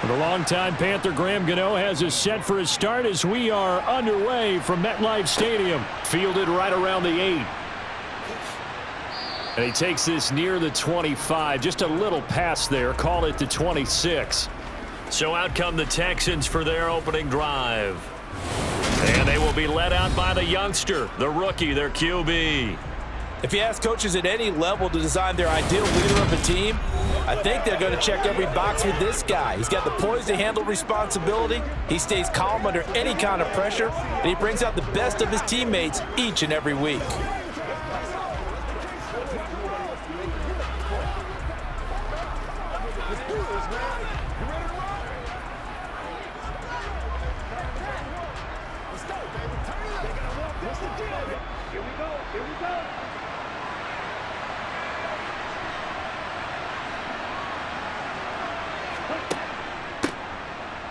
The longtime Panther Graham Gano has us set for his start as we are underway from MetLife Stadium. Fielded right around the 8. And he takes this near the 25. Just a little pass there. Call it the 26. So out come the Texans for their opening drive. And they will be led out by the youngster, the rookie, their QB. If you ask coaches at any level to design their ideal leader of a team, I think they're going to check every box with this guy. He's got the poise to handle responsibility. He stays calm under any kind of pressure, and he brings out the best of his teammates each and every week.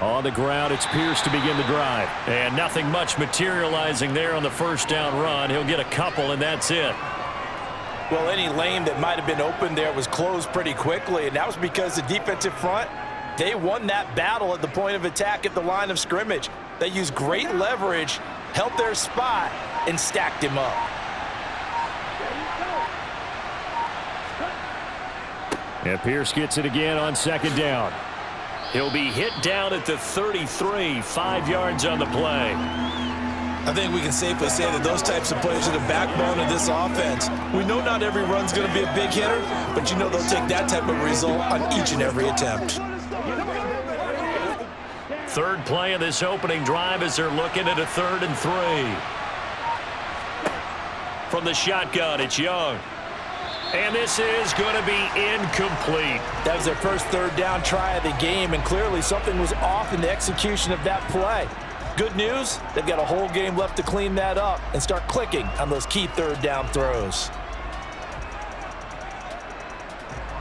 On the ground, it's Pierce to begin the drive. And nothing much materializing there on the first down run. He'll get a couple, and that's it. Well, any lane that might have been open there was closed pretty quickly, and that was because the defensive front, they won that battle at the point of attack at the line of scrimmage. They used great leverage, held their spot, and stacked him up. And Pierce gets it again on second down. He'll be hit down at the 33, 5 yards on the play. I think we can safely say that those types of plays are the backbone of this offense. We know not every run's going to be a big hitter, but you know they'll take that type of result on each and every attempt. Third play of this opening drive as they're looking at a 3rd and 3. From the shotgun, it's Young. And this is going to be incomplete. That was their first third down try of the game, and clearly something was off in the execution of that play. Good news, they've got a whole game left to clean that up and start clicking on those key third down throws.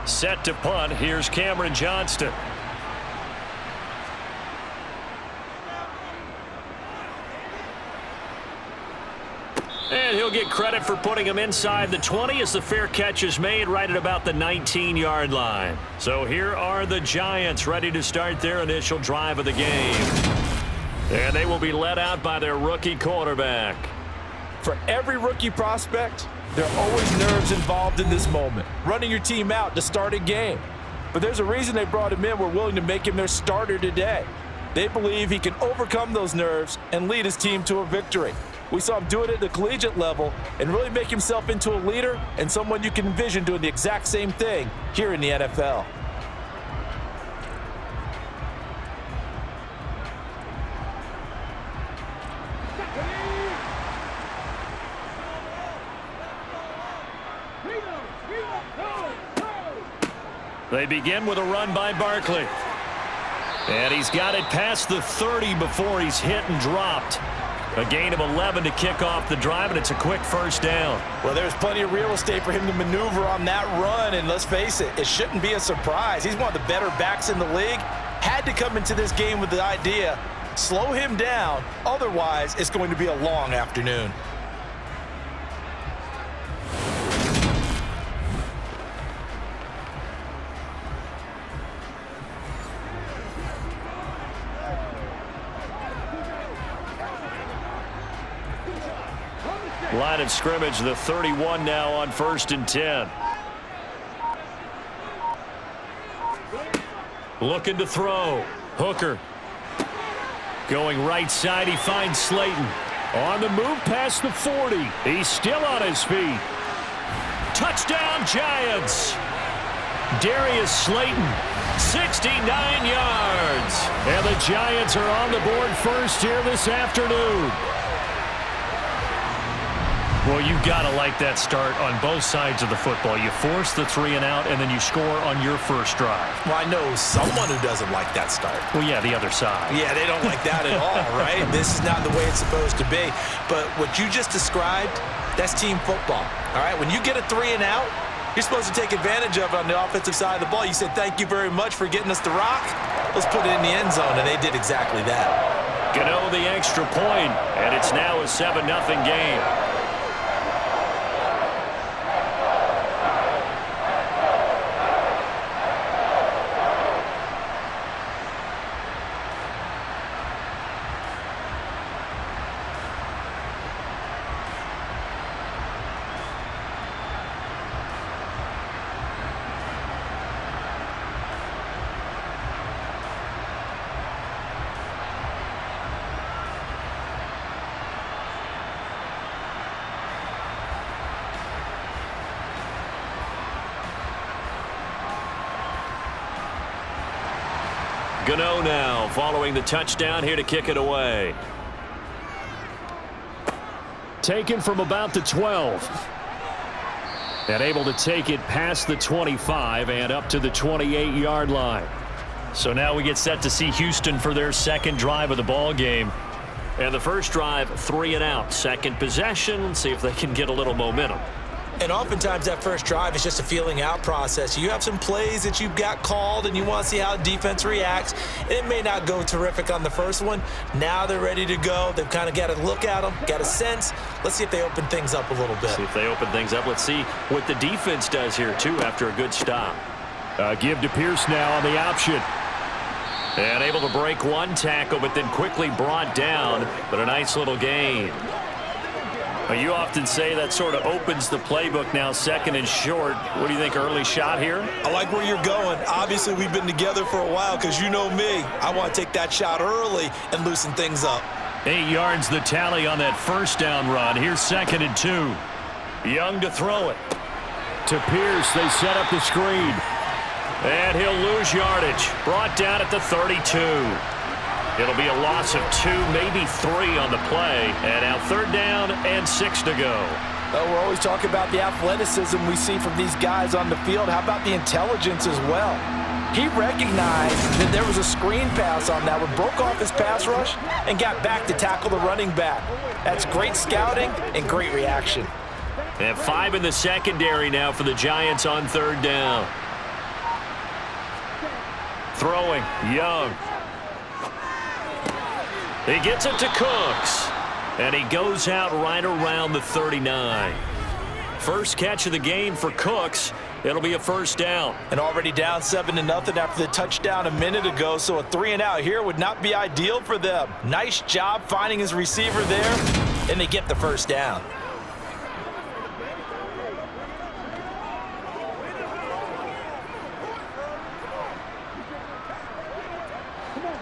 Set to punt, here's Cameron Johnston. And he'll get credit for putting him inside the 20 as the fair catch is made right at about the 19-yard line. So here are the Giants ready to start their initial drive of the game. And they will be led out by their rookie quarterback. For every rookie prospect, there are always nerves involved in this moment. Running your team out to start a game. But there's a reason they brought him in. We're willing to make him their starter today. They believe he can overcome those nerves and lead his team to a victory. We saw him do it at the collegiate level and really make himself into a leader and someone you can envision doing the exact same thing here in the NFL. They begin with a run by Barkley. And he's got it past the 30 before he's hit and dropped. A gain of 11 to kick off the drive, and it's a quick first down. Well, there's plenty of real estate for him to maneuver on that run, and let's face it, it shouldn't be a surprise. He's one of the better backs in the league. Had to come into this game with the idea, slow him down, otherwise it's going to be a long afternoon. Line of scrimmage, the 31 now on 1st and 10. Looking to throw. Hooker. Going right side, he finds Slayton. On the move past the 40. He's still on his feet. Touchdown, Giants. Darius Slayton, 69 yards. And the Giants are on the board first here this afternoon. Well, you've got to like that start on both sides of the football. You force the 3 and out, and then you score on your first drive. Well, I know someone who doesn't like that start. Well, yeah, the other side. Yeah, they don't like that at all, right? This is not the way it's supposed to be. But what you just described, that's team football, all right? When you get a 3 and out, you're supposed to take advantage of it on the offensive side of the ball. You said, thank you very much for getting us the rock. Let's put it in the end zone, and they did exactly that. Gano the extra point, and it's now a 7-0 game. Gano now following the touchdown here to kick it away. Taken from about the 12. And able to take it past the 25 and up to the 28-yard line. So now we get set to see Houston for their second drive of the ball game. And the first drive, 3 and out. Second possession, see if they can get a little momentum. And oftentimes that first drive is just a feeling out process. You have some plays that you've got called and you want to see how defense reacts. And it may not go terrific on the first one. Now they're ready to go. They've kind of got to look at them, got a sense. Let's see if they open things up a little bit. See if they open things up. Let's see what the defense does here, too, after a good stop. Give to Pierce now on the option. And able to break one tackle, but then quickly brought down. But a nice little gain. You often say that sort of opens the playbook now, second and short. What do you think, early shot here? I like where you're going. Obviously, we've been together for a while because you know me. I want to take that shot early and loosen things up. 8 yards the tally on that first down run. Here's second and 2. Young to throw it. To Pierce, they set up the screen. And he'll lose yardage. Brought down at the 32. It'll be a loss of 2, maybe 3 on the play. And now third down and 6 to go. Well, we're always talking about the athleticism we see from these guys on the field. How about the intelligence as well? He recognized that there was a screen pass on that one, broke off his pass rush, and got back to tackle the running back. That's great scouting and great reaction. And 5 in the secondary now for the Giants on third down. Throwing, Young. He gets it to Cooks. And he goes out right around the 39. First catch of the game for Cooks. It'll be a first down. And already down 7-0 after the touchdown a minute ago, so a 3 and out here would not be ideal for them. Nice job finding his receiver there, and they get the first down.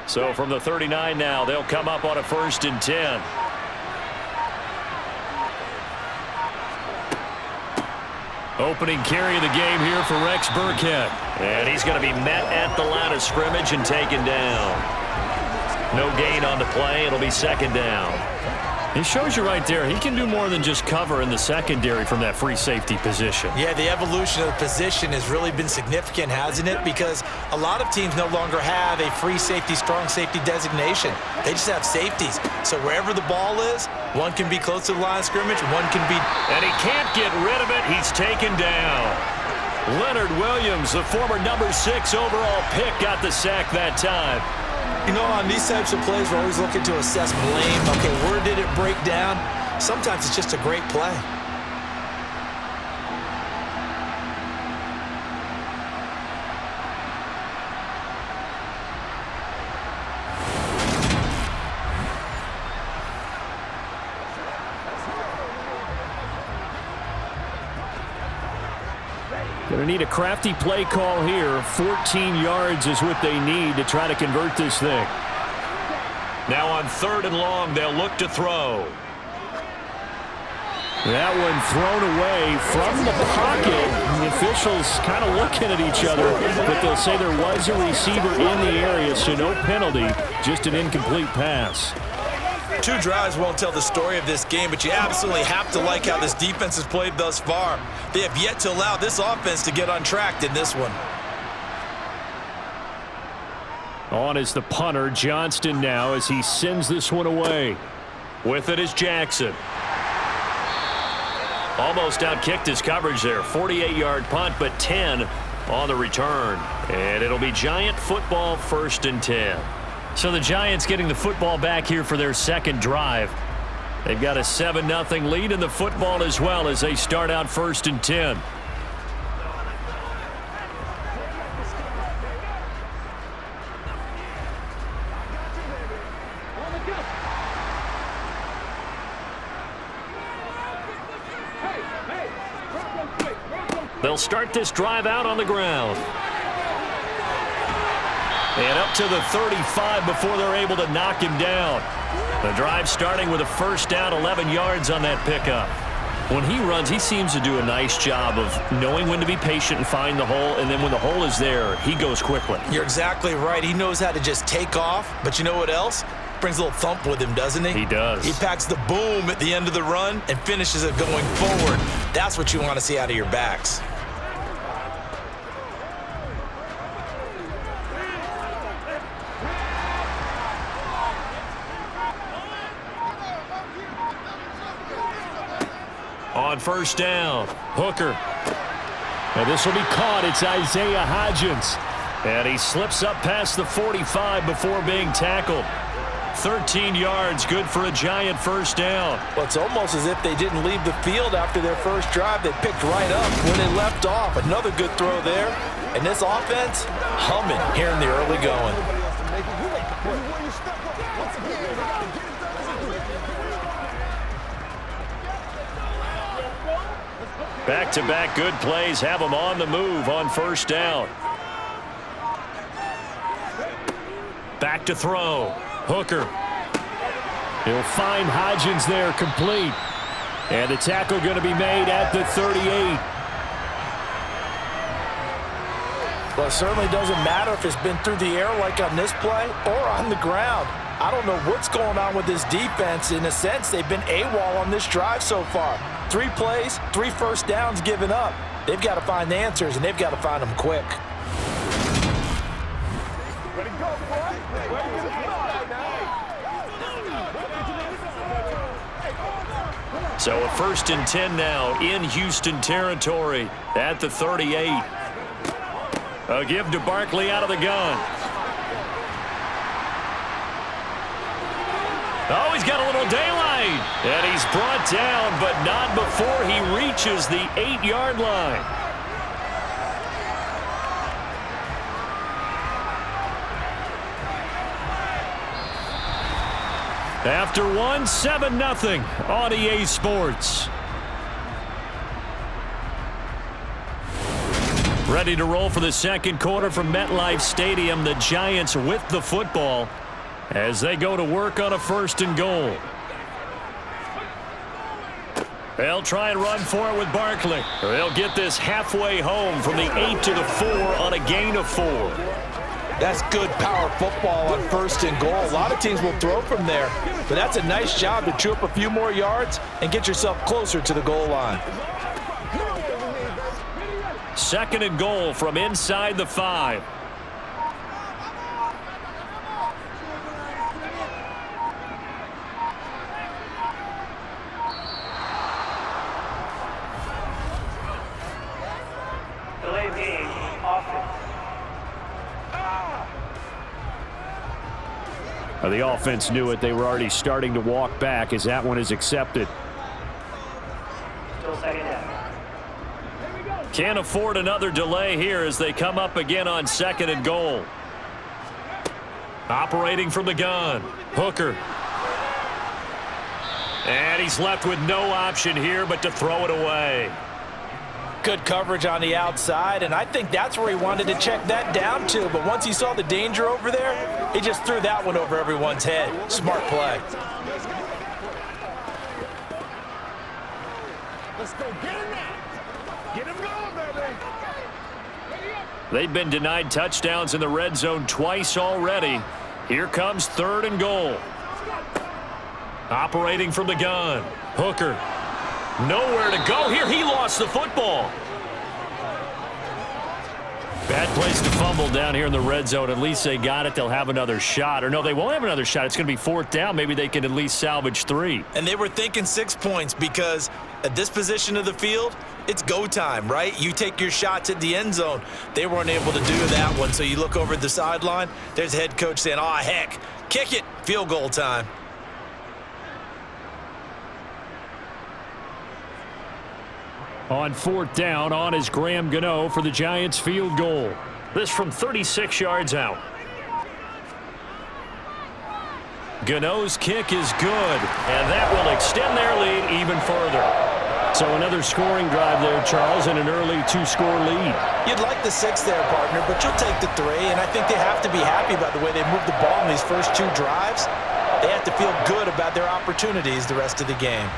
So from the 39 now, they'll come up on a 1st and 10. Opening carry of the game here for Rex Burkhead. And he's going to be met at the line of scrimmage and taken down. No gain on the play. It'll be second down. He shows you right there, he can do more than just cover in the secondary from that free safety position. Yeah, the evolution of the position has really been significant, hasn't it? Because a lot of teams no longer have a free safety, strong safety designation. They just have safeties. So wherever the ball is, one can be close to the line of scrimmage, one can be... And he can't get rid of it. He's taken down. Leonard Williams, the former number 6 overall pick, got the sack that time. You know, on these types of plays, we're always looking to assess blame. Okay, where did it break down? Sometimes it's just a great play. Going to need a crafty play call here. 14 yards is what they need to try to convert this thing. Now on 3rd and long, they'll look to throw. That one thrown away from the pocket. The officials kind of looking at each other, but they'll say there was a receiver in the area, so no penalty, just an incomplete pass. 2 drives won't tell the story of this game, but you absolutely have to like how this defense has played thus far. They have yet to allow this offense to get untracked in this one. On is the punter, Johnston now, as he sends this one away. With it is Jackson. Almost outkicked his coverage there. 48-yard punt, but 10 on the return. And it'll be Giant football, 1st and 10. So the Giants getting the football back here for their second drive. They've got a 7-0 lead in the football as well as they start out 1st and 10. They'll start this drive out on the ground. And up to the 35 before they're able to knock him down. The drive starting with a first down, 11 yards on that pickup. When he runs, he seems to do a nice job of knowing when to be patient and find the hole, and then when the hole is there, he goes quickly. You're exactly right. He knows how to just take off, but you know what else? Brings a little thump with him, doesn't he? He does. He packs the boom at the end of the run and finishes it going forward. That's what you want to see out of your backs. On first down, Hooker. And this will be caught. It's Isaiah Hodgins. And he slips up past the 45 before being tackled. 13 yards, good for a giant first down. Well, it's almost as if they didn't leave the field after their first drive. They picked right up where they left off. Another good throw there. And this offense, humming here in the early going. Back-to-back good plays have them on the move on first down. Back to throw. Hooker. He'll find Hodgins there complete. And the tackle going to be made at the 38. Well, it certainly doesn't matter if it's been through the air like on this play or on the ground. I don't know what's going on with this defense. In a sense, they've been AWOL on this drive so far. 3 plays, 3 first downs given up. They've got to find the answers, and they've got to find them quick. So a 1st and 10 now in Houston territory at the 38. A give to Barkley out of the gun. Oh, he's got a little daylight. And he's brought down, but not before he reaches the 8-yard line. After one, 7-0 on EA Sports. Ready to roll for the second quarter from MetLife Stadium. The Giants with the football as they go to work on a 1st and goal. They'll try and run for it with Barkley. They'll get this halfway home from the 8 to the 4 on a gain of 4. That's good power football on 1st and goal. A lot of teams will throw from there, but that's a nice job to chew up a few more yards and get yourself closer to the goal line. 2nd and goal from inside the 5. Delay game, offense. The offense knew it. They were already starting to walk back as that one is accepted. Still 2nd down. Can't afford another delay here as they come up again on 2nd and goal. Operating from the gun, Hooker. And he's left with no option here but to throw it away. Good coverage on the outside, and I think that's where he wanted to check that down to. But once he saw the danger over there, he just threw that one over everyone's head. Smart play. Let's go get him now. Get him going, baby. They've been denied touchdowns in the red zone twice already. Here comes 3rd and goal. Operating from the gun, Hooker. Nowhere to go here. He lost the football. Bad place to fumble down here in the red zone. At least they got it. They'll have another shot. Or no, they won't have another shot. It's going to be 4th down. Maybe they can at least salvage 3. And they were thinking 6 points because at this position of the field, it's go time, right? You take your shots at the end zone. They weren't able to do that one. So you look over at the sideline. There's the head coach saying, "Oh, heck, kick it. Field goal time." On 4th down, on is Graham Gano for the Giants field goal. This from 36 yards out. Gano's kick is good, and that will extend their lead even further. So another scoring drive there, Charles, and an early 2-score lead. You'd like the 6 there, partner, but you'll take the 3, and I think they have to be happy about the way they moved the ball in these first 2 drives. They have to feel good about their opportunities the rest of the game.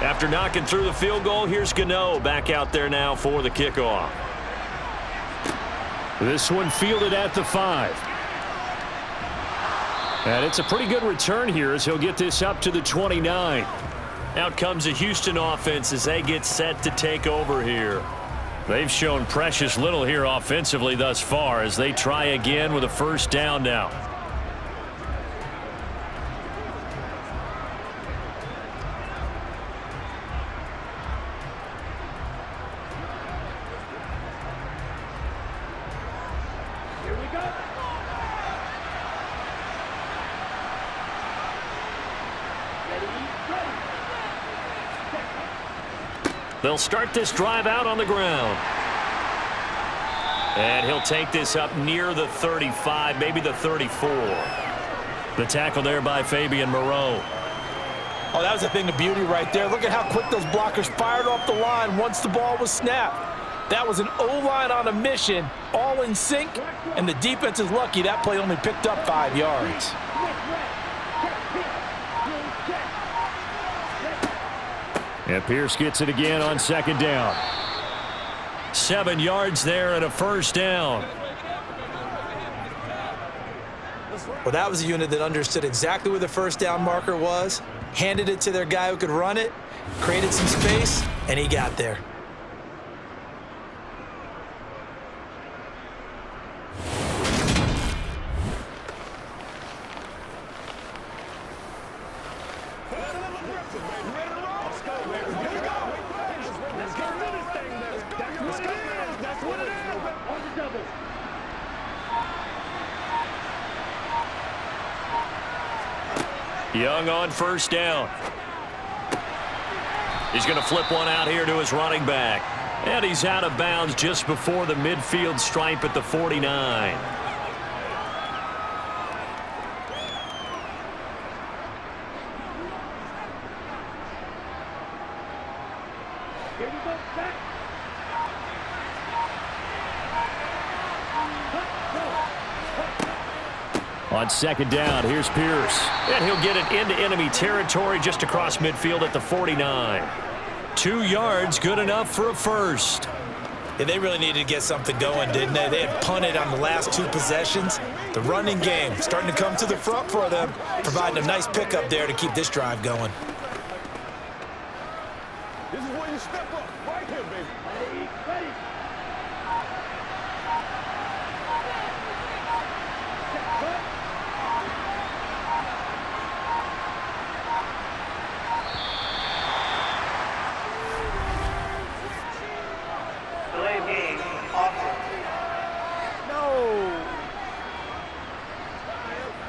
After knocking through the field goal, here's Gano back out there now for the kickoff. This one fielded at the 5. And it's a pretty good return here as he'll get this up to the 29. Out comes the Houston offense as they get set to take over here. They've shown precious little here offensively thus far as they try again with a first down now. They'll start this drive out on the ground. And he'll take this up near the 35, maybe the 34. The tackle there by Fabian Moreau. Oh, that was a thing of beauty right there. Look at how quick those blockers fired off the line once the ball was snapped. That was an O-line on a mission, all in sync, and the defense is lucky that play only picked up 5 yards. And Pierce gets it again on second down. 7 yards there and a first down. Well, that was a unit that understood exactly where the first down marker was, handed it to their guy who could run it, created some space, and he got there. Young on first down. He's going to flip one out here to his running back. And he's out of bounds just before the midfield stripe at the 49. On second down, here's Pierce. And he'll get it into enemy territory just across midfield at the 49. 2 yards, good enough for a first. Yeah, they really needed to get something going, didn't they? They had punted on the last 2 possessions. The running game starting to come to the front for them, providing a nice pickup there to keep this drive going. This is where you step up. Right here, baby. Ready. Delay of game, offense.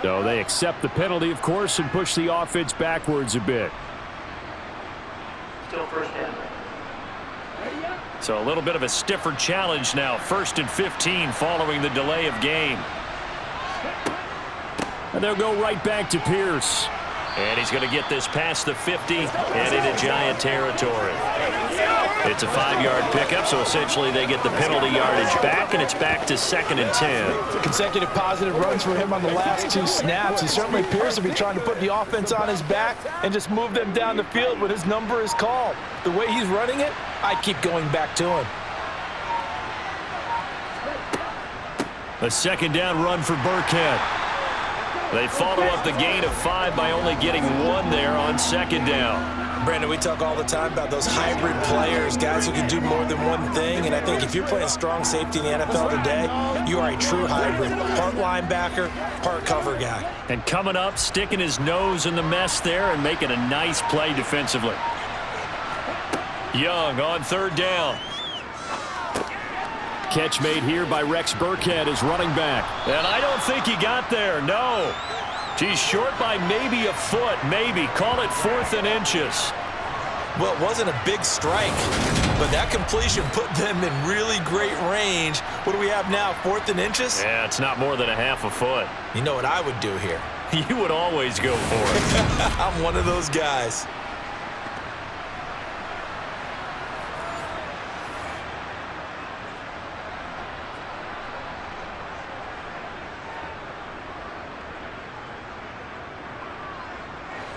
So they accept the penalty, of course, and push the offense backwards a bit. Still first down. So a little bit of a stiffer challenge now. 1st and 15 following the delay of game. And they'll go right back to Pierce. And he's going to get this past the 50 and into Giant territory. It's a 5-yard pickup, so essentially they get the penalty yardage back, and it's back to 2nd and 10. Consecutive positive runs for him on the last 2 snaps. He certainly appears to be trying to put the offense on his back and just move them down the field when his number is called. The way he's running it, I keep going back to him. A 2nd down run for Burkhead. They follow up the gain of 5 by only getting 1 there on 2nd down. Brandon, we talk all the time about those hybrid players, guys who can do more than one thing, and I think if you're playing strong safety in the NFL today, you are a true hybrid. Part linebacker, part cover guy. And coming up, sticking his nose in the mess there and making a nice play defensively. Young on 3rd down. Catch made here by Rex Burkhead as running back. And I don't think he got there, no. He's short by maybe a foot, maybe. Call it 4th and inches. Well, it wasn't a big strike, but that completion put them in really great range. What do we have now, 4th and inches? Yeah, it's not more than a half a foot. You know what I would do here? You would always go for it. I'm one of those guys.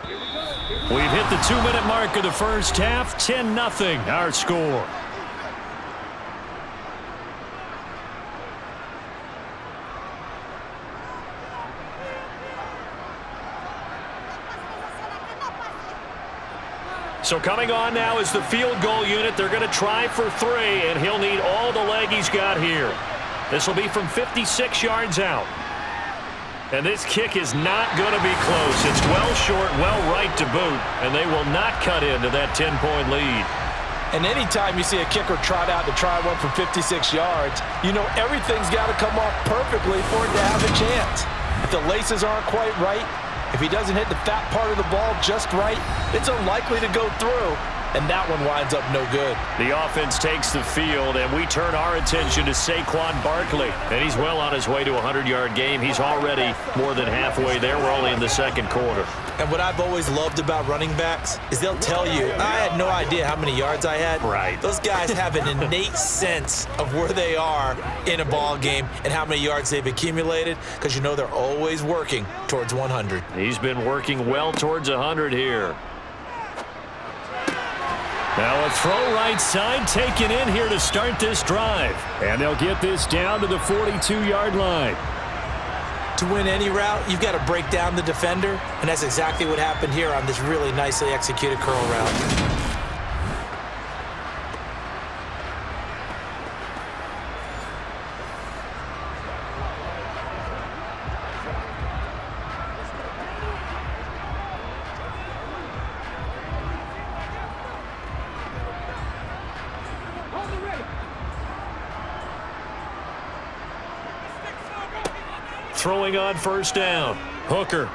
We've hit the 2-minute mark of the first half. 10-0 our score. So coming on now is the field goal unit. They're going to try for 3, and he'll need all the leg he's got here. This will be from 56 yards out. And this kick is not going to be close. It's well short, well right to boot, and they will not cut into that 10-point lead. And anytime you see a kicker trot out to try one from 56 yards, you know everything's got to come off perfectly for it to have a chance. If the laces aren't quite right, if he doesn't hit the fat part of the ball just right, it's unlikely to go through, and that one winds up no good. The offense takes the field, and we turn our attention to Saquon Barkley. And he's well on his way to a 100-yard game. He's already more than halfway there. We're only in the second quarter. And what I've always loved about running backs is they'll tell you, I had no idea how many yards I had. Right. Those guys have an innate sense of where they are in a ball game and how many yards they've accumulated, because you know they're always working towards 100. He's been working well towards 100 here. Now a throw right side taken in here to start this drive. And they'll get this down to the 42-yard line. To win any route, you've got to break down the defender, and that's exactly what happened here on this really nicely executed curl route. Throwing on first down. Hooker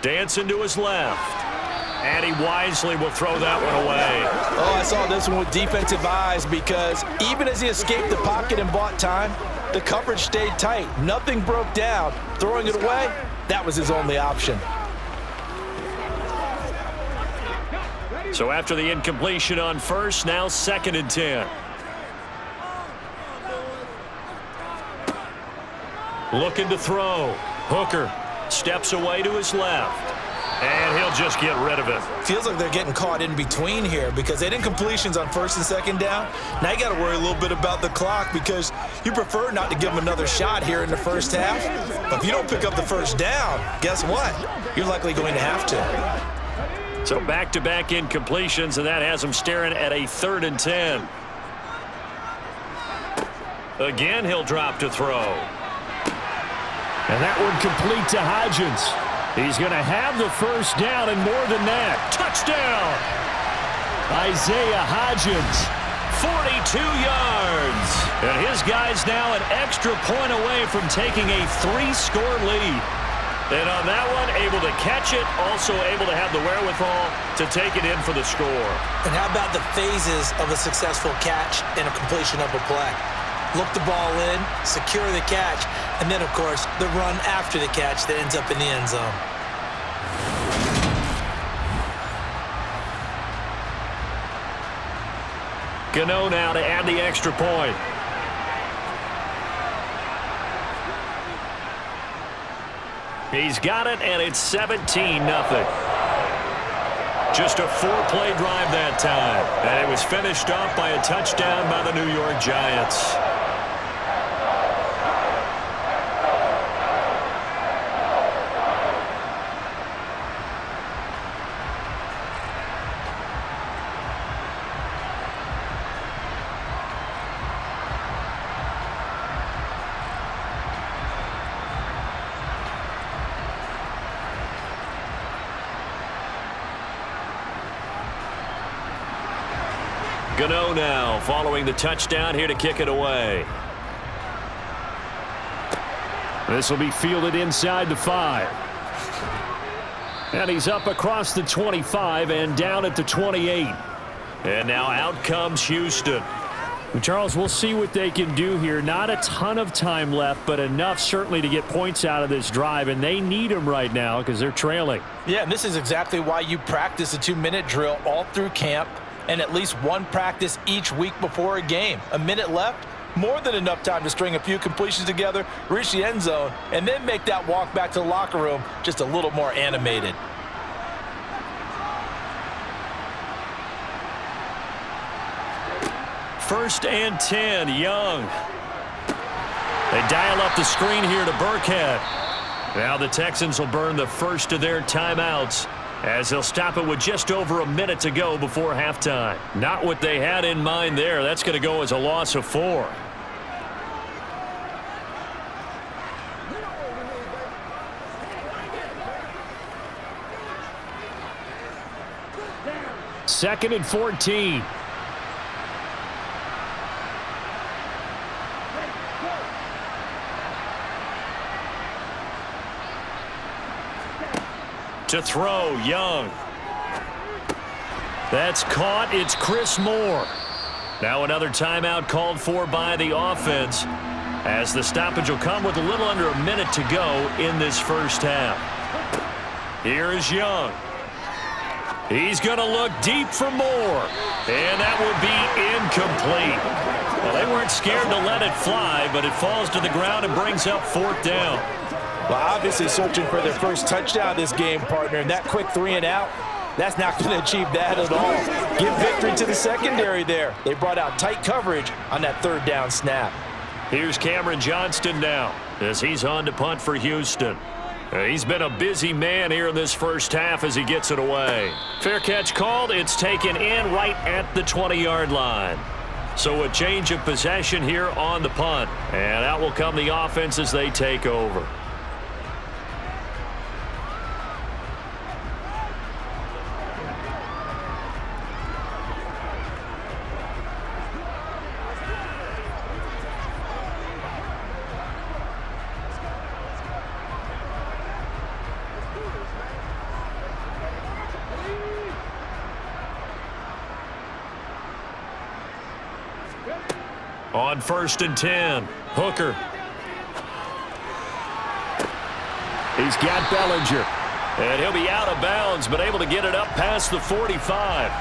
dancing to his left. And he wisely will throw that one away. Oh, I saw this one with defensive eyes, because even as he escaped the pocket and bought time, the coverage stayed tight. Nothing broke down. Throwing it away, that was his only option. So after the incompletion on first, now 2nd and 10. Looking to throw. Hooker steps away to his left. And he'll just get rid of it. Feels like they're getting caught in between here, because they did incompletions on 1st and 2nd down. Now you got to worry a little bit about the clock, because you prefer not to give them another shot here in the first half. But if you don't pick up the first down, guess what? You're likely going to have to. So back-to-back incompletions, and that has them staring at a 3rd and 10. Again, he'll drop to throw. And that one complete to Hodgins. He's going to have the first down, and more than that. Touchdown! Isaiah Hodgins, 42 yards. And his guy's now an extra point away from taking a 3-score lead. And on that one, able to catch it, also able to have the wherewithal to take it in for the score. And how about the phases of a successful catch and a completion of a play? Look the ball in, secure the catch, and then, of course, the run after the catch that ends up in the end zone. Gano now to add the extra point. He's got it, and it's 17-0. Just a 4-play drive that time, and it was finished off by a touchdown by the New York Giants. Gano now following the touchdown here to kick it away. This will be fielded inside the 5. And he's up across the 25 and down at the 28. And now out comes Houston. Charles, we'll see what they can do here. Not a ton of time left, but enough certainly to get points out of this drive, and they need them right now because they're trailing. Yeah, and this is exactly why you practice a 2-minute drill all through camp, and at least one practice each week before a game. A minute left, more than enough time to string a few completions together, reach the end zone, and then make that walk back to the locker room just a little more animated. 1st and 10. Young. They dial up the screen here to Burkhead. Now the Texans will burn the first of their timeouts as they'll stop it with just over a minute to go before halftime. Not what they had in mind there. That's going to go as a loss of 4. Second and 14. To throw, Young. That's caught. It's Chris Moore. Now another timeout called for by the offense as the stoppage will come with a little under a minute to go in this first half. Here is Young. He's going to look deep for Moore. And that would be incomplete. Well, they weren't scared to let it fly, but it falls to the ground and brings up 4th down. Well, obviously searching for their first touchdown this game, partner. And that quick 3 and out, that's not going to achieve that at all. Give victory to the secondary there. They brought out tight coverage on that 3rd down snap. Here's Cameron Johnston now as he's on to punt for Houston. He's been a busy man here in this first half as he gets it away. Fair catch called. It's taken in right at the 20-yard line. So a change of possession here on the punt. And out will come the offense as they take over. On 1st and 10, Hooker. He's got Bellinger. And he'll be out of bounds, but able to get it up past the 45.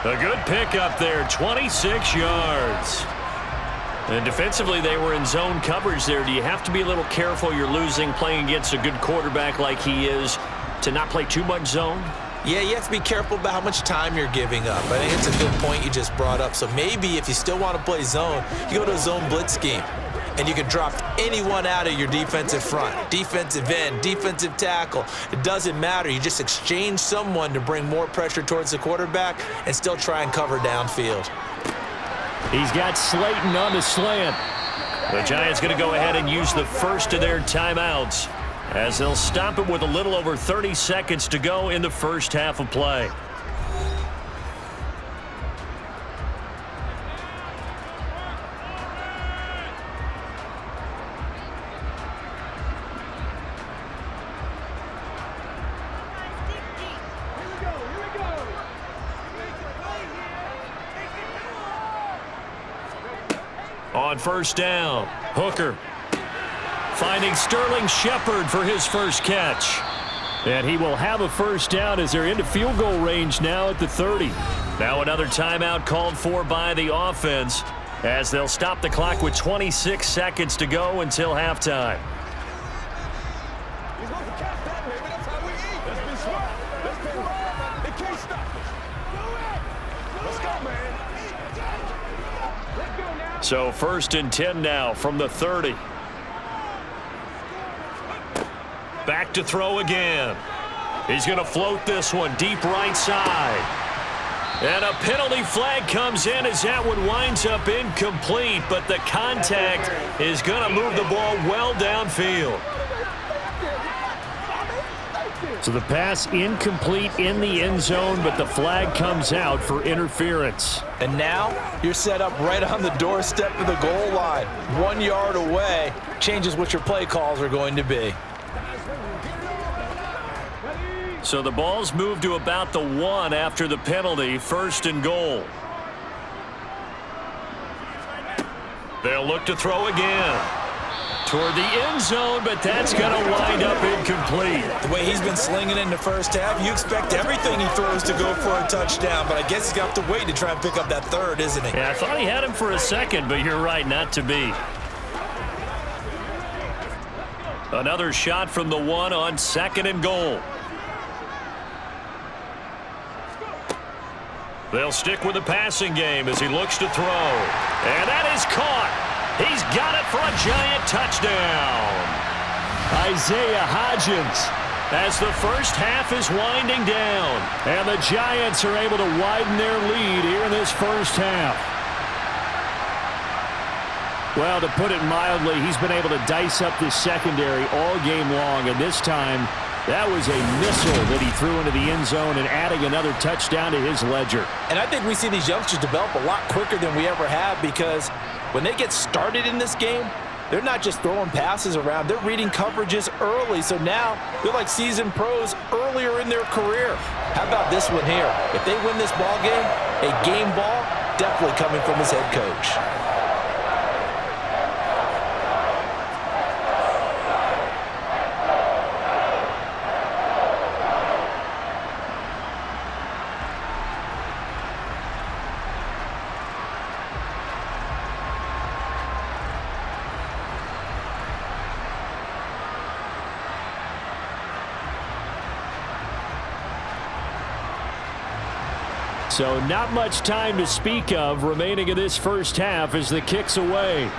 A good pickup there, 26 yards. And defensively, they were in zone coverage there. Do you have to be a little careful? You're losing, playing against a good quarterback like he is, to not play too much zone? Yeah, you have to be careful about how much time you're giving up. I think it's a good point you just brought up. So maybe if you still want to play zone, you go to a zone blitz scheme. And you can drop anyone out of your defensive front. Defensive end, defensive tackle. It doesn't matter. You just exchange someone to bring more pressure towards the quarterback and still try and cover downfield. He's got Slayton on the slant. The Giants going to go ahead and use the first of their timeouts as they'll stop it with a little over 30 seconds to go in the first half of play. On 1st down, Hooker finding Sterling Shepard for his first catch. And he will have a first down as they're into field goal range now at the 30. Now another timeout called for by the offense as they'll stop the clock with 26 seconds to go until halftime. So 1st and 10 now from the 30. Back to throw again. He's going to float this one deep right side. And a penalty flag comes in as that one winds up incomplete, but the contact is going to move the ball well downfield. So the pass incomplete in the end zone, but the flag comes out for interference. And now you're set up right on the doorstep of the goal line. 1 yard away changes what your play calls are going to be. So the ball's moved to about the 1 after the penalty, 1st and goal. They'll look to throw again. Toward the end zone, but that's going to wind up incomplete. The way he's been slinging in the first half, you expect everything he throws to go for a touchdown, but I guess he's got to wait to try and pick up that third, isn't he? Yeah, I thought he had him for a second, but you're right, not to be. Another shot from the 1 on 2nd and goal. They'll stick with the passing game as he looks to throw. And that is caught. He's got it for a giant touchdown. Isaiah Hodgins, as the first half is winding down. And the Giants are able to widen their lead here in this first half. Well, to put it mildly, he's been able to dice up this secondary all game long, and this time that was a missile that he threw into the end zone and adding another touchdown to his ledger. And I think we see these youngsters develop a lot quicker than we ever have, because when they get started in this game, they're not just throwing passes around, they're reading coverages early. So now they're like seasoned pros earlier in their career. How about this one here? If they win this ball game, a game ball definitely coming from his head coach. So not much time to speak of remaining in this first half as the kick's away.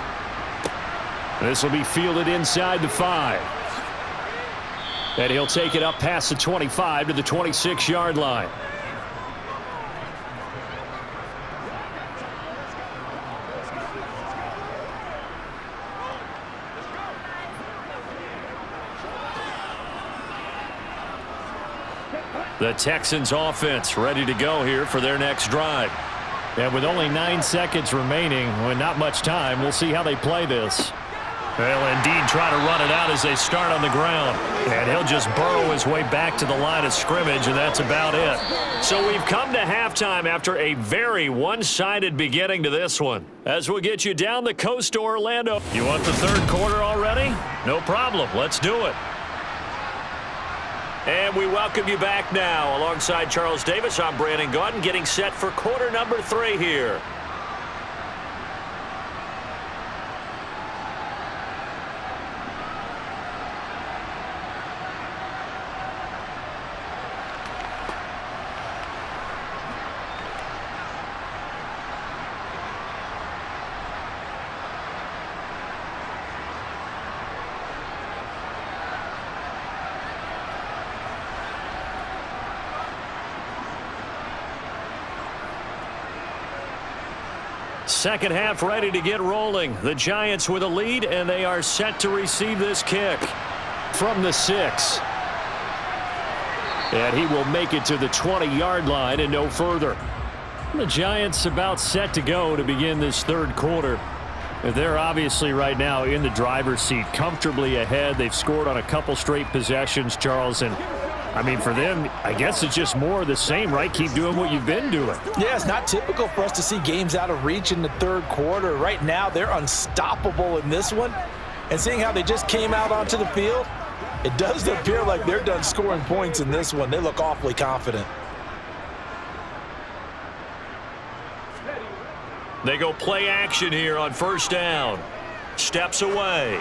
This will be fielded inside the 5. And he'll take it up past the 25 to the 26-yard line. The Texans offense ready to go here for their next drive. And with only 9 seconds remaining, with not much time, we'll see how they play this. They'll indeed try to run it out as they start on the ground. And he'll just burrow his way back to the line of scrimmage, and that's about it. So we've come to halftime after a very one-sided beginning to this one. As we'll get you down the coast to Orlando. You want the third quarter already? No problem. Let's do it. And we welcome you back now. Alongside Charles Davis, I'm Brandon Gaudin, getting set for quarter number 3 here. Second half ready to get rolling. The Giants with a lead, and they are set to receive this kick from the 6. And he will make it to the 20-yard line and no further. The Giants about set to go to begin this third quarter. They're obviously right now in the driver's seat, comfortably ahead. They've scored on a couple straight possessions, Charles, and I mean, for them, I guess it's just more of the same, right? Keep doing what you've been doing. Yeah, it's not typical for us to see games out of reach in the third quarter. Right now, they're unstoppable in this one. And seeing how they just came out onto the field, it does appear like they're done scoring points in this one. They look awfully confident. They go play action here on first down. Steps away.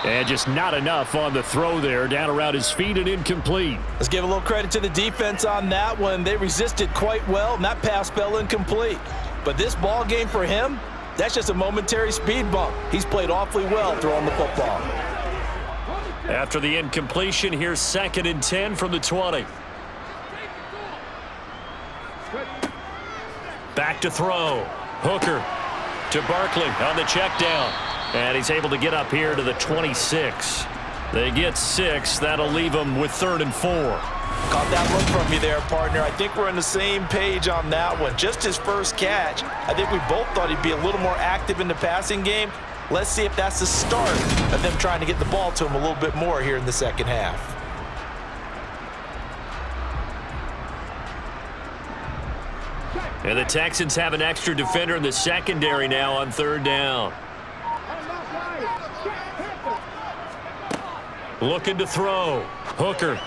And just not enough on the throw there, down around his feet and incomplete. Let's give a little credit to the defense on that one. They resisted quite well, and that pass fell incomplete. But this ball game for him, that's just a momentary speed bump. He's played awfully well throwing the football. After the incompletion, here's 2nd and 10 from the 20. Back to throw. Hooker to Barkley on the check down. And he's able to get up here to the 26. They get 6. That'll leave them with 3rd and 4. Caught that look from you there, partner. I think we're on the same page on that one. Just his first catch. I think we both thought he'd be a little more active in the passing game. Let's see if that's the start of them trying to get the ball to him a little bit more here in the second half. And the Texans have an extra defender in the secondary now on 3rd down. Looking to throw. Hooker.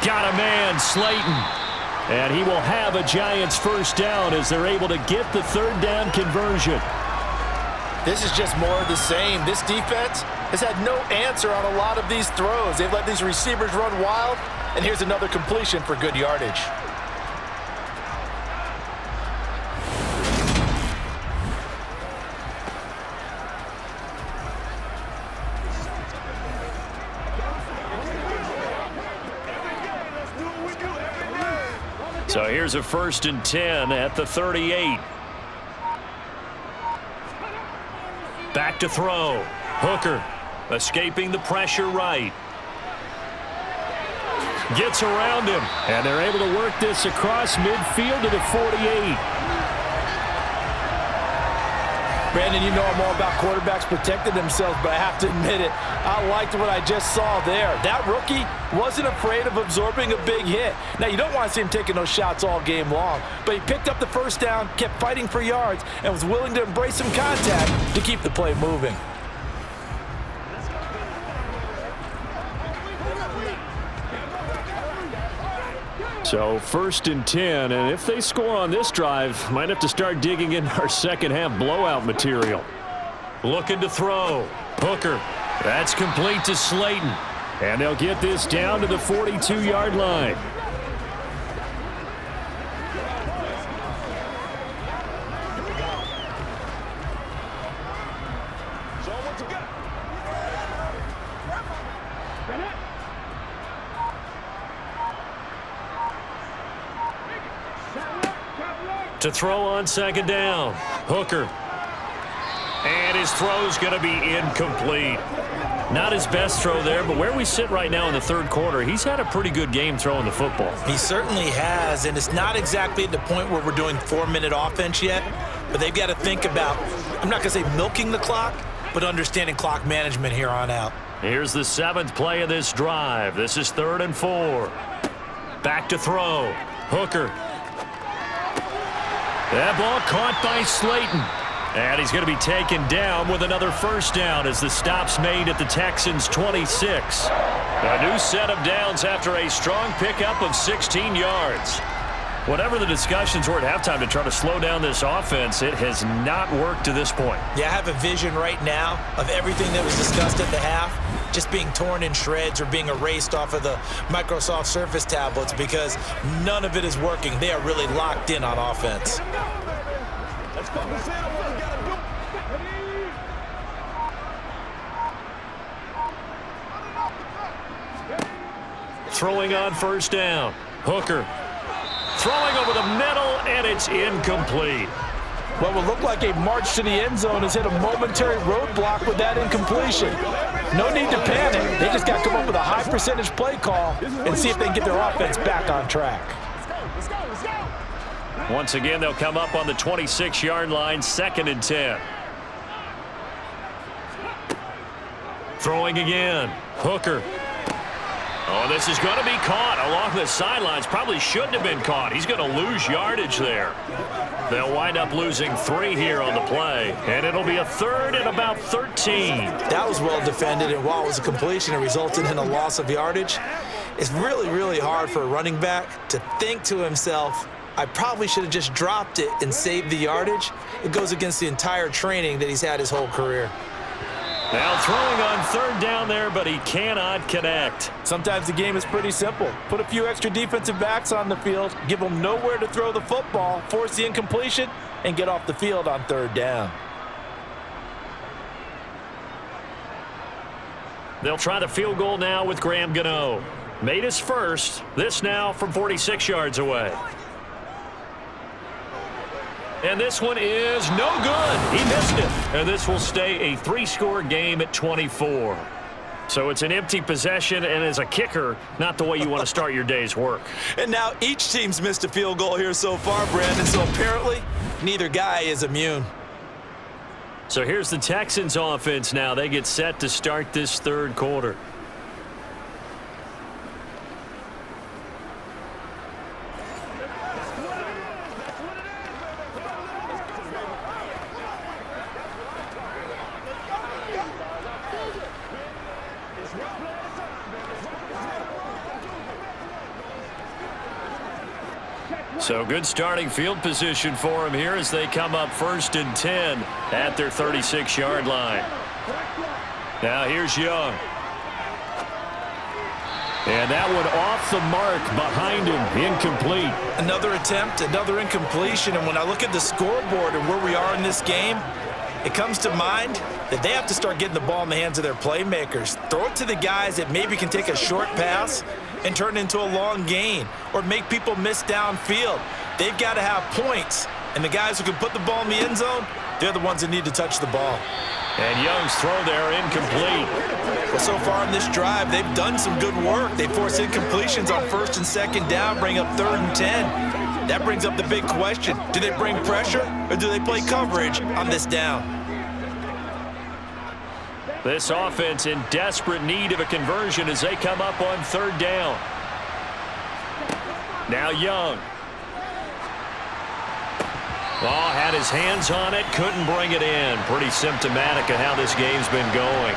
Got a man, Slayton. And he will have a Giants first down as they're able to get the 3rd down conversion. This is just more of the same. This defense has had no answer on a lot of these throws. They've let these receivers run wild, and here's another completion for good yardage. So here's a 1st and 10 at the 38. Back to throw. Hooker escaping the pressure right. Gets around him, and they're able to work this across midfield to the 48. Brandon, you know I'm all about quarterbacks protecting themselves, but I have to admit it, I liked what I just saw there. That rookie wasn't afraid of absorbing a big hit. Now, you don't want to see him taking those shots all game long, but he picked up the first down, kept fighting for yards, and was willing to embrace some contact to keep the play moving. So 1st and 10, and if they score on this drive, might have to start digging in our second half blowout material. Looking to throw. Hooker. That's complete to Slayton. And they'll get this down to the 42-yard line. To throw on 2nd down. Hooker. And his throw's going to be incomplete. Not his best throw there, but where we sit right now in the 3rd quarter, he's had a pretty good game throwing the football. He certainly has, and it's not exactly at the point where we're doing 4-minute offense yet, but they've got to think about, I'm not going to say milking the clock, but understanding clock management here on out. Here's the 7th play of this drive. This is 3rd and 4. Back to throw. Hooker. That ball caught by Slayton. And he's going to be taken down with another 1st down as the stop's made at the Texans' 26. A new set of downs after a strong pickup of 16 yards. Whatever the discussions were at halftime to try to slow down this offense, it has not worked to this point. Yeah, I have a vision right now of everything that was discussed at the half just being torn in shreds or being erased off of the Microsoft Surface tablets because none of it is working. They are really locked in on offense. Throwing on 1st down. Hooker. Throwing over the middle, and it's incomplete. What will look like a march to the end zone has hit a momentary roadblock with that incompletion. No need to panic. They just got to come up with a high percentage play call and see if they can get their offense back on track. Once again, they'll come up on the 26-yard line, 2nd and 10. Throwing again. Hooker. Oh, this is going to be caught along the sidelines. Probably shouldn't have been caught. He's going to lose yardage there. They'll wind up losing 3 here on the play, and it'll be a 3rd and about 13. That was well defended, and while it was a completion, it resulted in a loss of yardage. It's really, really hard for a running back to think to himself, I probably should have just dropped it and saved the yardage. It goes against the entire training that he's had his whole career. Now throwing on 3rd down there, but he cannot connect. Sometimes the game is pretty simple. Put a few extra defensive backs on the field, give them nowhere to throw the football, force the incompletion, and get off the field on 3rd down. They'll try the field goal now with Graham Gano. Made his first. This now from 46 yards away. And this one is no good. He missed it. And this will stay a 3-score game at 24. So it's an empty possession, and as a kicker, not the way you want to start your day's work. And now each team's missed a field goal here so far, Brandon, so apparently neither guy is immune. So here's the Texans offense now. They get set to start this 3rd quarter. So good starting field position for him here as they come up 1st and 10 at their 36-yard line. Now here's Young. And that one off the mark behind him, incomplete. Another attempt, another incompletion, and when I look at the scoreboard and where we are in this game, it comes to mind that they have to start getting the ball in the hands of their playmakers. Throw it to the guys that maybe can take a short pass and turn it into a long gain or make people miss downfield. They've got to have points, and the guys who can put the ball in the end zone, they're the ones that need to touch the ball. And Young's throw there incomplete. Well, so far on this drive, they've done some good work. They force incompletions on 1st and 2nd down, bring up 3rd and 10. That brings up the big question. Do they bring pressure or do they play coverage on this down? This offense in desperate need of a conversion as they come up on 3rd down. Now Young. Ball had his hands on it, couldn't bring it in. Pretty symptomatic of how this game's been going.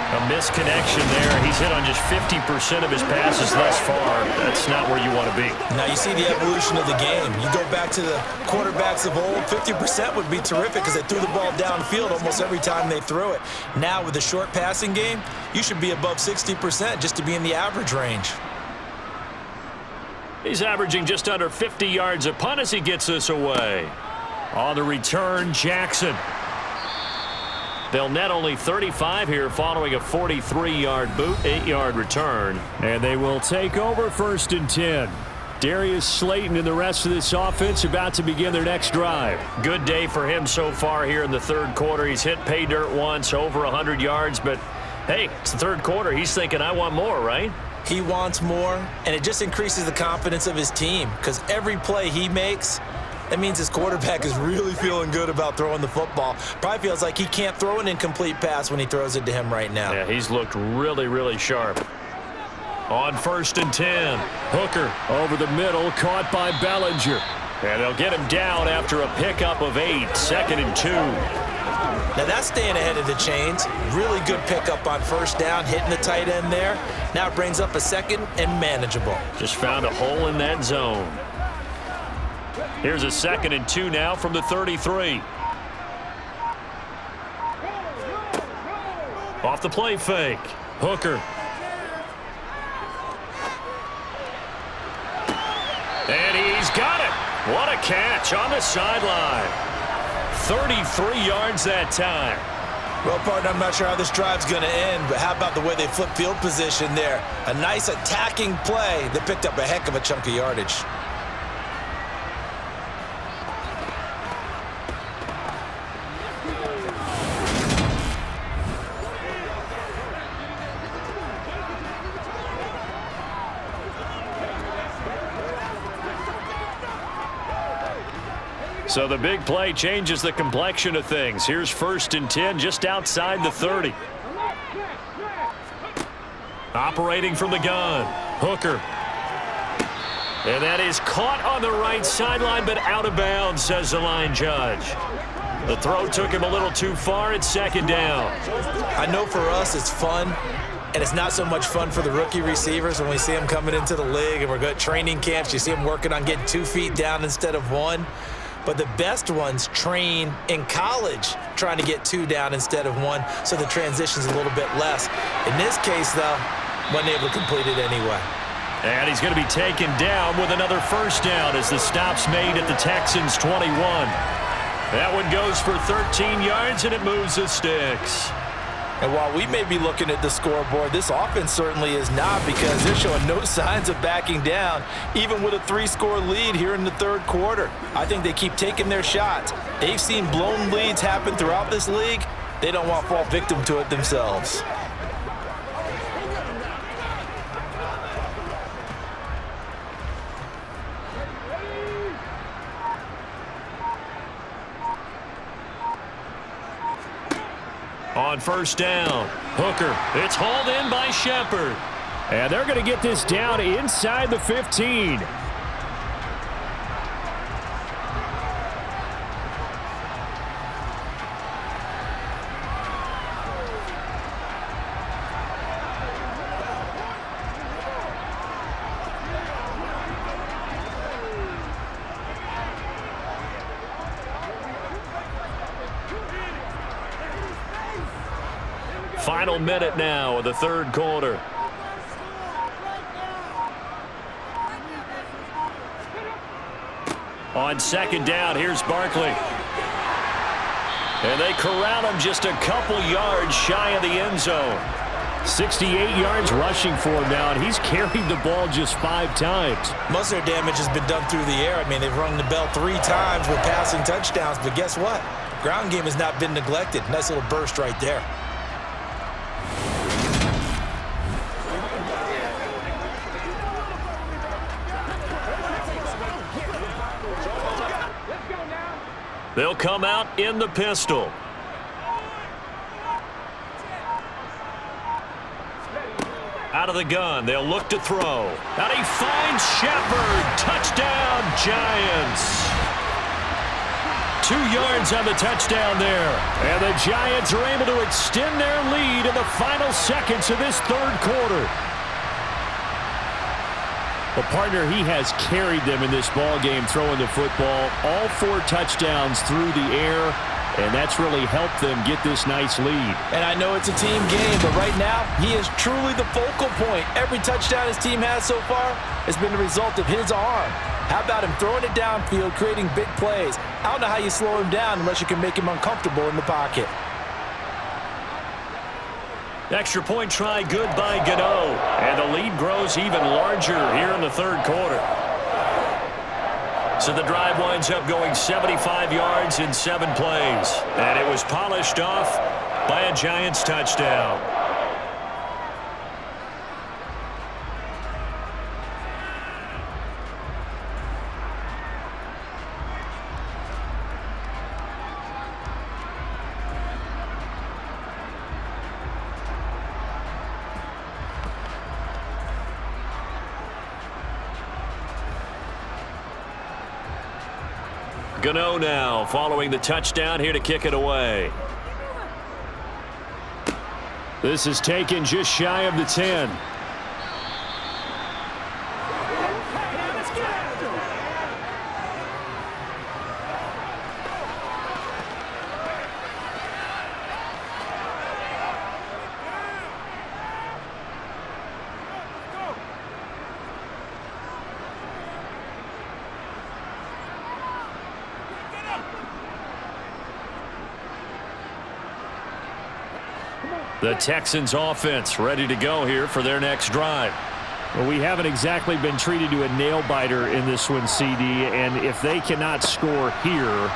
A misconnection there. He's hit on just 50% of his passes thus far. That's not where you want to be. Now you see the evolution of the game. You go back to the quarterbacks of old, 50% would be terrific because they threw the ball downfield almost every time they threw it. Now with the short passing game, you should be above 60% just to be in the average range. He's averaging just under 50 yards a punt as he gets this away. On the return, Jackson. They'll net only 35 here following a 43-yard boot, 8-yard return. And they will take over 1st and 10. Darius Slayton and the rest of this offense about to begin their next drive. Good day for him so far here in the 3rd quarter. He's hit pay dirt once, over 100 yards. But, hey, it's the 3rd quarter. He's thinking, I want more, right? He wants more, and it just increases the confidence of his team because every play he makes, that means his quarterback is really feeling good about throwing the football. Probably feels like he can't throw an incomplete pass when he throws it to him right now. Yeah, he's looked really, really sharp. On 1st and 10. Hooker over the middle, caught by Bellinger. And they'll get him down after a pickup of 8, 2nd and 2. Now that's staying ahead of the chains. Really good pickup on 1st down, hitting the tight end there. Now it brings up a 2nd and manageable. Just found a hole in that zone. Here's a 2nd and 2 now from the 33. Off the play fake. Hooker. And he's got it. What a catch on the sideline. 33 yards that time. Well, partner, I'm not sure how this drive's going to end, but how about the way they flip field position there? A nice attacking play that picked up a heck of a chunk of yardage. So the big play changes the complexion of things. Here's 1st and 10 just outside the 30. Operating from the gun. Hooker. And that is caught on the right sideline, but out of bounds, says the line judge. The throw took him a little too far at 2nd down. I know for us it's fun, and it's not so much fun for the rookie receivers when we see them coming into the league and we're going to training camps. You see them working on getting 2 feet down instead of 1. But the best ones train in college trying to get 2 down instead of 1, so the transition's a little bit less. In this case, though, wasn't able to complete it anyway. And he's going to be taken down with another 1st down as the stop's made at the Texans' 21. That one goes for 13 yards, and it moves the sticks. And while we may be looking at the scoreboard, this offense certainly is not, because they're showing no signs of backing down, even with a 3-score lead here in the 3rd quarter. I think they keep taking their shots. They've seen blown leads happen throughout this league. They don't want to fall victim to it themselves. On 1st down, Hooker. It's hauled in by Shepard. And they're going to get this down inside the 15. Final minute now of the 3rd quarter. On 2nd down, here's Barkley. And they corral him just a couple yards shy of the end zone. 68 yards rushing for him now, and he's carried the ball just 5 times. Most of their damage has been done through the air. I mean, they've rung the bell 3 times with passing touchdowns, but guess what? Ground game has not been neglected. Nice little burst right there. They'll come out in the pistol. Out of the gun, they'll look to throw. And he finds Shepard. Touchdown, Giants. 2 yards on the touchdown there. And the Giants are able to extend their lead in the final seconds of this third quarter. The partner, he has carried them in this ball game throwing the football. All 4 touchdowns through the air, and that's really helped them get this nice lead. And I know it's a team game, but right now, he is truly the focal point. Every touchdown his team has so far has been the result of his arm. How about him throwing it downfield, creating big plays? I don't know how you slow him down unless you can make him uncomfortable in the pocket. Extra point try good by Gano. And the lead grows even larger here in the third quarter. So the drive winds up going 75 yards in 7 plays. And it was polished off by a Giants touchdown. Gano now following the touchdown here to kick it away. This is taken just shy of the 10. The Texans offense ready to go here for their next drive. Well, we haven't exactly been treated to a nail-biter in this one, CD, and if they cannot score here,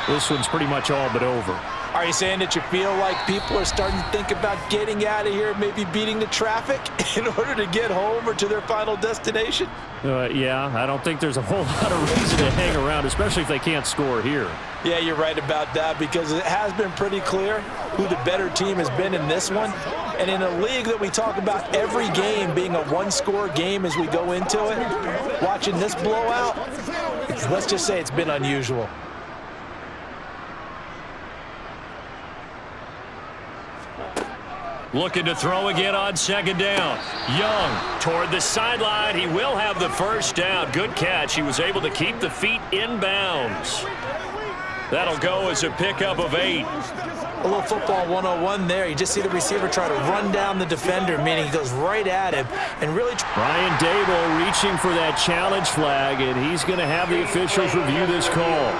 this one's pretty much all but over. Are you saying that you feel like people are starting to think about getting out of here, maybe beating the traffic in order to get home or to their final destination? Yeah, I don't think there's a whole lot of reason to hang around, especially if they can't score here. Yeah, you're right about that because it has been pretty clear who the better team has been in this one. And in a league that we talk about every game being a one-score game as we go into it, watching this blowout, let's just say it's been unusual. Looking to throw again on second down. Young toward the sideline. He will have the first down. Good catch. He was able to keep the feet in bounds. That'll go as a pickup of 8. A little football 101 there. You just see the receiver try to run down the defender, meaning he goes right at him and really... Brian Dable reaching for that challenge flag, and he's going to have the officials review this call.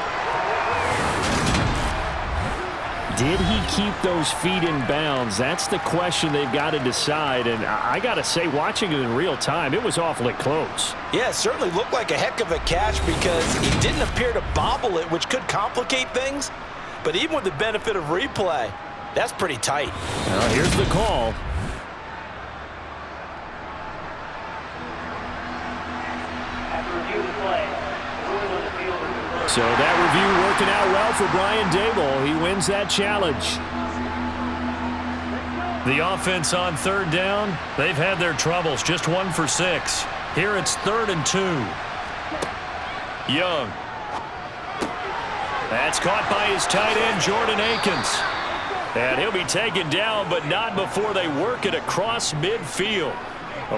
Did he keep those feet in bounds? That's the question they've got to decide. And I got to say, watching it in real time, it was awfully close. Yeah, it certainly looked like a heck of a catch because he didn't appear to bobble it, which could complicate things. But even with the benefit of replay, that's pretty tight. Well, here's the call. After review of the play, ruling on the field is reversed. So that review working out well for Brian Dable. He wins that challenge. The offense on third down, they've had their troubles. Just 1 for 6. Here it's 3rd and 2. Young. That's caught by his tight end, Jordan Akins. And he'll be taken down, but not before they work it across midfield.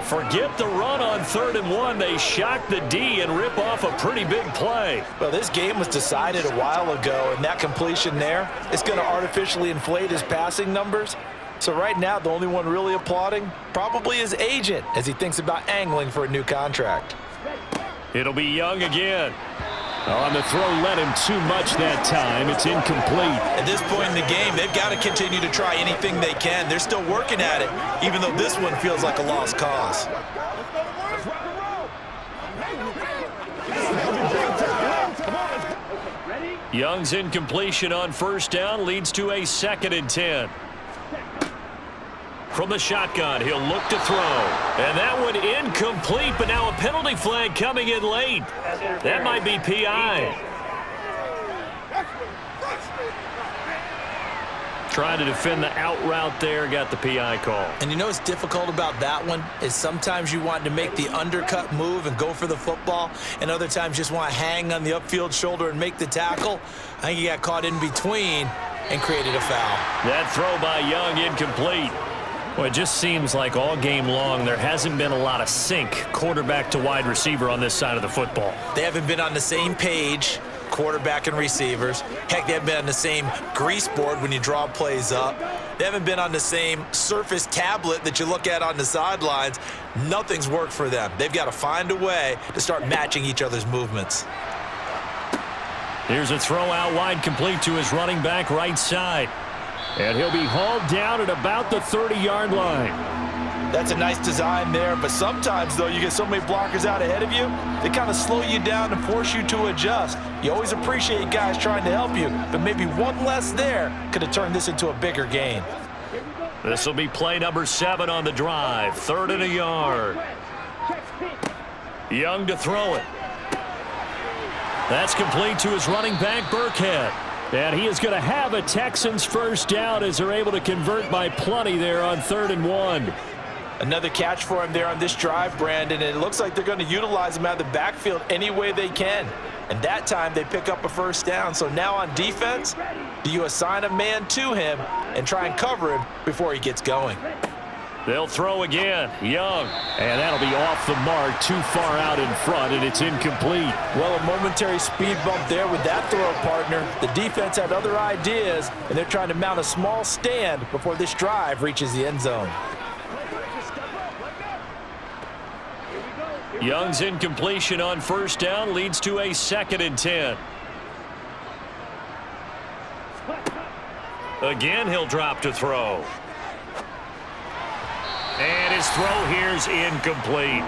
Forget the run on 3rd and 1. They shock the D and rip off a pretty big play. Well, this game was decided a while ago, and that completion there is going to artificially inflate his passing numbers. So right now, the only one really applauding probably his agent as he thinks about angling for a new contract. It'll be Young again. On the throw, led him too much that time. It's incomplete. At this point in the game, they've got to continue to try anything they can. They're still working at it, even though this one feels like a lost cause. Young's incompletion on first down leads to a 2nd and 10. From the shotgun, he'll look to throw. And that one incomplete, but now a penalty flag coming in late. That might be PI. Trying to defend the out route there, got the PI call. And you know what's difficult about that one is sometimes you want to make the undercut move and go for the football, and other times just want to hang on the upfield shoulder and make the tackle. I think he got caught in between and created a foul. That throw by Young incomplete. Well, it just seems like all game long there hasn't been a lot of sync quarterback to wide receiver on this side of the football. They haven't been on the same page, quarterback and receivers. Heck, they haven't been on the same grease board when you draw plays up. They haven't been on the same surface tablet that you look at on the sidelines. Nothing's worked for them. They've got to find a way to start matching each other's movements. Here's a throw out wide, complete to his running back right side. And he'll be hauled down at about the 30-yard line. That's a nice design there, but sometimes, though, you get so many blockers out ahead of you, they kind of slow you down and force you to adjust. You always appreciate guys trying to help you, but maybe one less there could have turned this into a bigger gain. This will be play number 7 on the drive. 3rd and a yard. Young to throw it. That's complete to his running back, Burkhead. And he is going to have a Texans first down as they're able to convert by plenty there on 3rd and 1. Another catch for him there on this drive, Brandon, and it looks like they're going to utilize him out of the backfield any way they can. And that time they pick up a first down. So now on defense, do you assign a man to him and try and cover him before he gets going? They'll throw again. Young. And that'll be off the mark, too far out in front, and it's incomplete. Well, a momentary speed bump there with that throw, partner. The defense had other ideas, and they're trying to mount a small stand before this drive reaches the end zone. Young's incompletion on first down leads to a 2nd and 10. Again, he'll drop to throw. And his throw here's incomplete.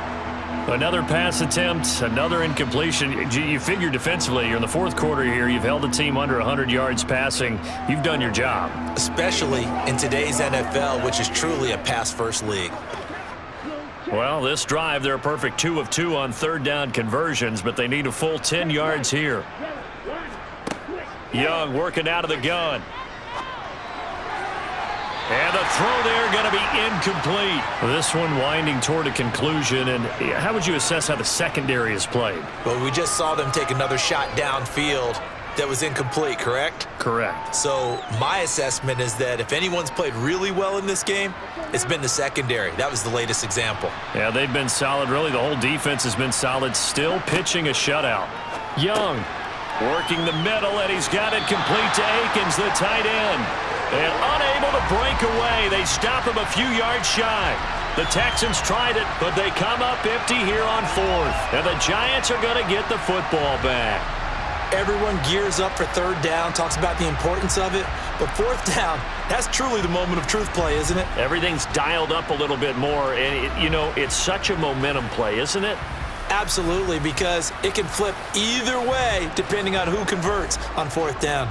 Another pass attempt, another incompletion. You figure defensively, you're in the 4th quarter here. You've held the team under 100 yards passing. You've done your job. Especially in today's NFL, which is truly a pass-first league. Well, this drive, they're a perfect 2 of 2 on 3rd down conversions, but they need a full 10 yards here. Young working out of the gun. And the throw there going to be incomplete. This one winding toward a conclusion. And how would you assess how the secondary is played? Well, we just saw them take another shot downfield that was incomplete, correct? Correct. So my assessment is that if anyone's played really well in this game, it's been the secondary. That was the latest example. Yeah, they've been solid. Really, the whole defense has been solid. Still pitching a shutout. Young working the middle, and he's got it complete to Akins, the tight end. And unable to break away. They stop him a few yards shy. The Texans tried it, but they come up empty here on 4th. And the Giants are going to get the football back. Everyone gears up for 3rd down, talks about the importance of it. But 4th down, that's truly the moment of truth play, isn't it? Everything's dialed up a little bit more. And, it's such a momentum play, isn't it? Absolutely, because it can flip either way depending on who converts on 4th down.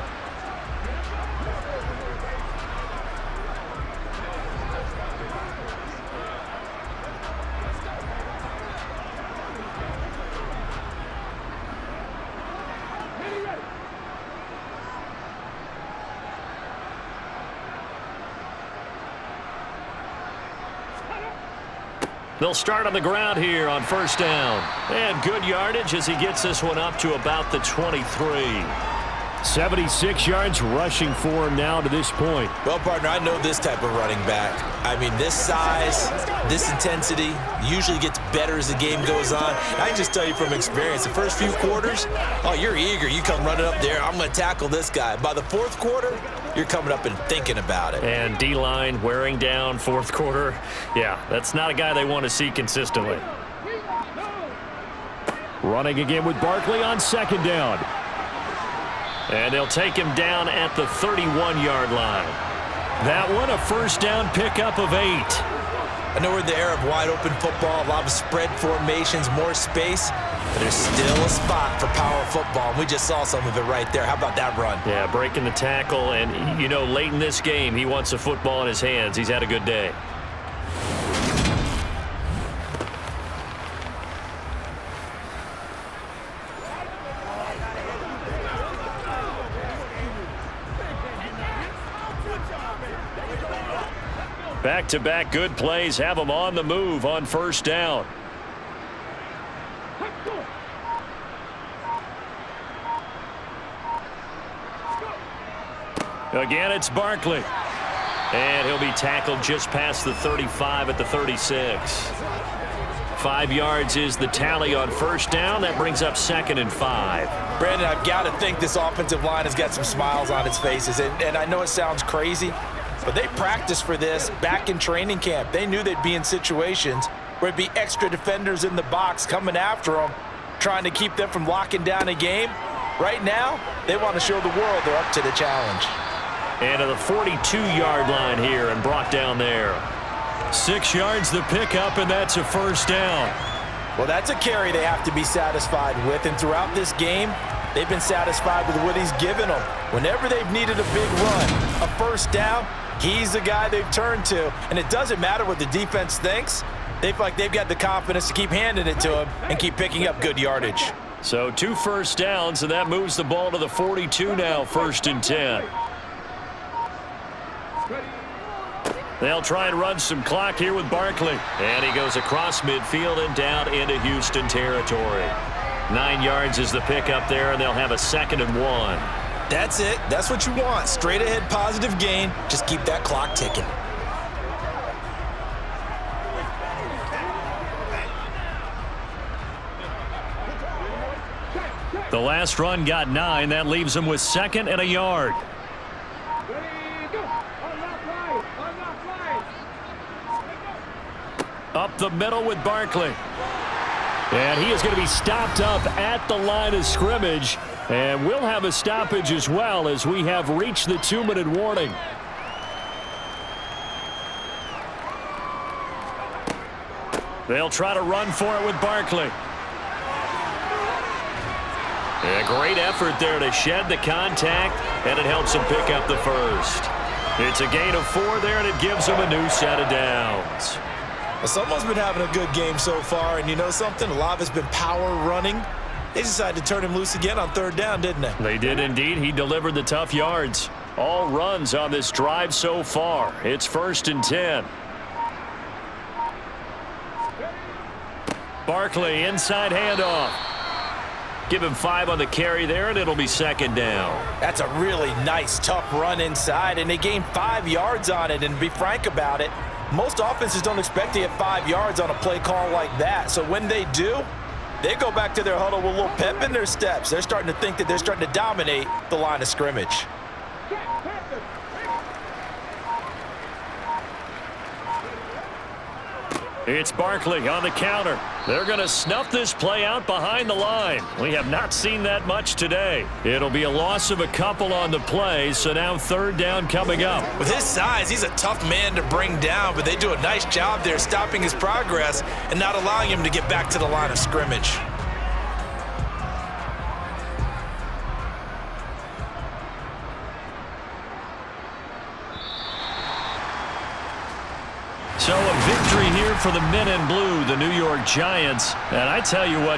They'll start on the ground here on first down. And good yardage as he gets this one up to about the 23. 76 yards rushing for him now to this point. Well, partner, I know this type of running back. I mean, this size, this intensity usually gets better as the game goes on. I can just tell you from experience, the first few quarters, oh, you're eager. You come running up there, I'm going to tackle this guy. By the 4th quarter, you're coming up and thinking about it. And D-line wearing down 4th quarter. Yeah, that's not a guy they want to see consistently. Running again with Barkley on second down. And they'll take him down at the 31-yard line. That one, a first down pickup of 8. I know we're in the era of wide-open football, a lot of spread formations, more space, but there's still a spot for power football, and we just saw some of it right there. How about that run? Yeah, breaking the tackle, and, you know, late in this game, he wants the football in his hands. He's had a good day. Back-to-back good plays have them on the move on first down. Again, it's Barkley. And he'll be tackled just past the 35 at the 36. 5 yards is the tally on first down. That brings up 2nd and 5. Brandon, I've got to think this offensive line has got some smiles on its faces. And I know it sounds crazy, but they practiced for this back in training camp. They knew they'd be in situations where it'd be extra defenders in the box coming after them, trying to keep them from locking down a game. Right now, they want to show the world they're up to the challenge. And to the 42-yard line here and brought down there. 6 yards the pickup, and that's a first down. Well, that's a carry they have to be satisfied with, and throughout this game, they've been satisfied with what he's given them. Whenever they've needed a big run, a first down, he's the guy they've turned to. And it doesn't matter what the defense thinks. They feel like they've got the confidence to keep handing it to him and keep picking up good yardage. So 2 first downs, and that moves the ball to the 42 now, 1st and 10. They'll try and run some clock here with Barkley. And he goes across midfield and down into Houston territory. 9 yards is the pickup there, and they'll have a 2nd and 1. That's it. That's what you want. Straight ahead positive gain. Just keep that clock ticking. The last run got 9. That leaves him with 2nd and a yard. Up the middle with Barkley. And he is going to be stopped up at the line of scrimmage. And we'll have a stoppage as well as we have reached the 2-minute warning. They'll try to run for it with Barkley. A great effort there to shed the contact, and it helps him pick up the first. It's a gain of 4 there, and it gives him a new set of downs. Well, someone's been having a good game so far, and you know something? A lot of it's been power running. They decided to turn him loose again on 3rd down, didn't they? They did indeed. He delivered the tough yards. All runs on this drive so far. It's 1st and 10. Barkley, inside handoff. Give him 5 on the carry there, and it'll be 2nd down. That's a really nice, tough run inside, and they gained 5 yards on it. And to be frank about it, most offenses don't expect to get 5 yards on a play call like that. So when they do, they go back to their huddle with a little pep in their steps. They're starting to think that they're starting to dominate the line of scrimmage. It's Barkley on the counter. They're going to snuff this play out behind the line. We have not seen that much today. It'll be a loss of a couple on the play, so now 3rd down coming up. With his size, he's a tough man to bring down, but they do a nice job there stopping his progress and not allowing him to get back to the line of scrimmage. So a victory here for the men in blue, the New York Giants. And I tell you what,